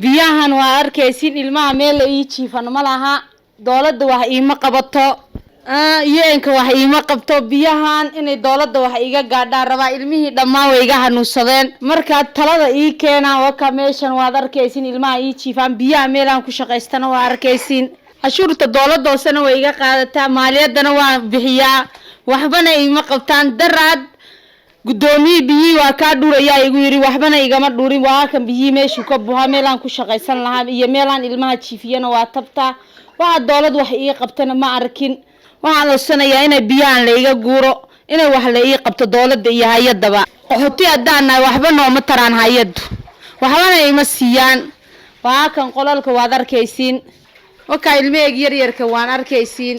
biyahan waa arkaysiin ilmaha meel la ii jiifan ma laha dawladda wax iima qabato yeenka wax iima qabto biyahan inay dawladda wax iga gaadhaan rabaa ilmihii dhammaan way iga hanuunsadeen marka talada ii keenaan waka meeshan waad arkaysiin ilmaha ii jiifan biyaha meelaan ku shaqaystana waa arkaysiin cashuurta dawladda hoosena way iga qaadataa maaliyadana waan bixiyaa waxbana iima qabtaan daraad gudoomiye biyi waa ka dhuraya igu yiri waxbana igama dhurin waa kan biyi meeshu ka buha meelaan ku shaqaysan lahaa iyo meelaan ilmaha jiifiyana waa tabta waa dawlad wax ii qabtana ma arkin waxaan loosanaya inay biyahan la iga guuro inay wax la ii qabto dawladda iyo hay'adaba xooti hadana waxba nooma taraan hay'adu waxbana ima siiyaan waa kan qolalka waad arkaysiin waka ilmeeg yar waan arkaysiin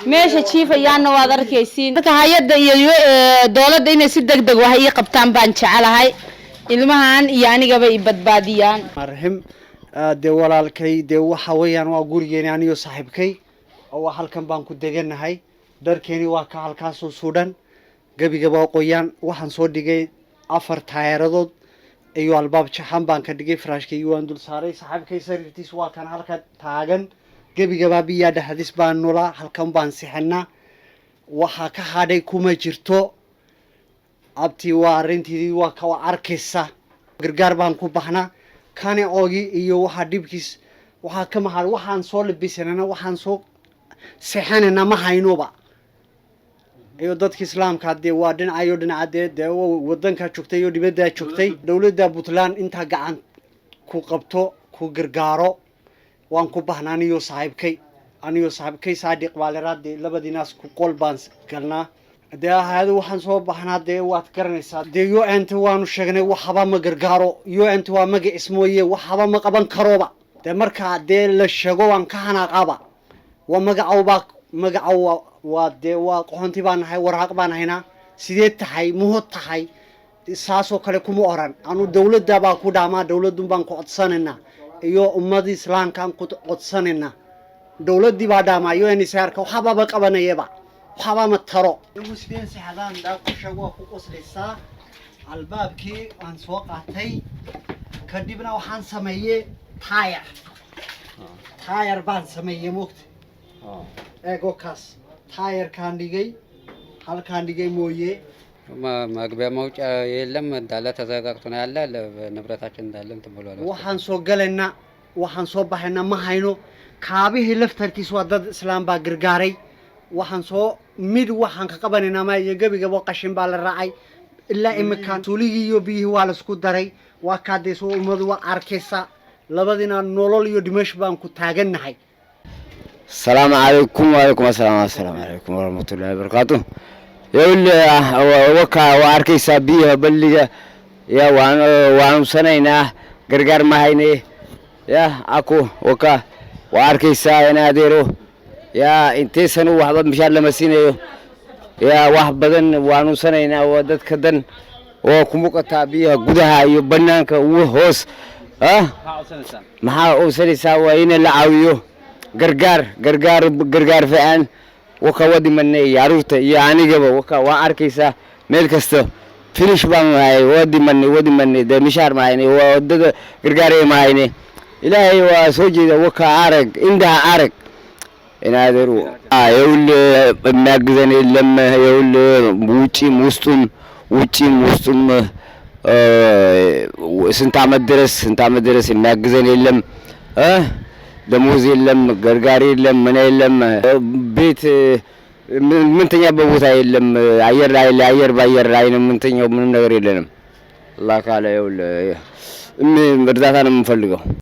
meesha jiifayaan waad arkaysiin marka hay'adda iyo dawladda inay si degdeg wax ii qabtaan baan jecelahay ilmahan iyo anigaba i badbaadiyaan marhim de walaalkay de waxa weeyaan waa gurigeena aniyo saaxiibkay oo halkan baan ku deganahay darkeeni waa ka halkaas oo Suudaan gabigaba qoyaan waxaan soo dhigay 4 taayiradood iyo albaab jaxan baan ka dhigay faraashkay waan dul saaray saaxiibkay sariirtiis waa kan halka taagan gabigaba biya dhaxdis baan nula halkan baan sixina waxa ka hadhay kuma jirto abti waa arintii waa ka arkaysa gargaar baan ku baxnaa kani oogi iyo waxa dibkiis waxa ka mahal waxaan soo libisanana waxaan soo sixanana ma haynoba iyo dadka islaamka hadii waa dhinacayo dhinacadeed wadanka joogtay iyo dibadda joogtay dawladda Puntland inta gacan ku qabto ku gargaaro waan ku bahnaaniyo saaxiibkay Saadiq Waaliraad labadinaas ku qolbaan galnaa هذا وحن صوب إحنا ده واتكرنسا ده يو أنت وانو شغني وحبا ما غرغارو يو أنت وما جي اسمه يه وحبا ما قبان كروبا ده مركا ده للشغو وان كهنا قابا وما جعوا باك ما جعوا وده وقهنتي بان هاي ورهاق بان هنا سيدت هاي مهت هاي ساسو كلكم أوران أنو دولة ده باكو داما دولة دم بان قدساننا يو أمة الإسلام كان قدساننا دولة دي بعدما يو أني سيرك وحبا بقبنا يبا وحبا مترو المسلمين سحدان دا كشوا فوقس لسا الباب كي عن سوقاتي كدبنا وحن سميه تاير بان سميه موقت ايغو كاس تاير كان ديغي هل كان ديغي مويه مغبيا موچا يلم داله تزاغقتنا ያለ ንብረታችን እንዳለም ተብሏል waxaan soo galena waxaan soo baxayna ma hayno kaabihi laftarkiis waa dad islaam ba gargaaray waxaan soo mid waxaan ka qabanayna ma gabiga qashin baa la raacay ilaa imkaan tuuligii iyo bihi waa la isku daray waa ka deeso umadu waa arkaysa labadina nolol iyo dimash baan ku taaganahay السلام عليكم وعليكم السلام عليكم ورحمة الله وبركاته يقول وكا واركيسا بيها بلغة يا وانو سنينا غرغر ماهيني يا اكو وكا واركيسا يناديرو يا انتي سنو وحبا مشان لمسينيو يا واحد بدن وانو سنينا وددك دن وكموقتا بيها غدها iyo banaanka uu hoos maxaa oo sanaysaa waa in la caawiyo gargaar fiican waka wadi manay yaarurta iyo anigaba waka waa arkaysa meel kasta finish baan waay wadi manay de mishaar maayne wadada gargaaray maayne ilaahay waa soo jeeda waka arag inda arag inaadiru ayul magazin lama ayul wuci mustum ስንት ዓመት ድረስ የሚያግዘን የለም ደሞዝ የለም ገርጋሪ የለም ምን የለም ቤት ምንተኛበት ቦታ የለም አየር ባየር ላይ ነው ምንተኛው ምንም ነገር የለንም አላህ ካለ ይውል እርዳታ ነው የምንፈልገው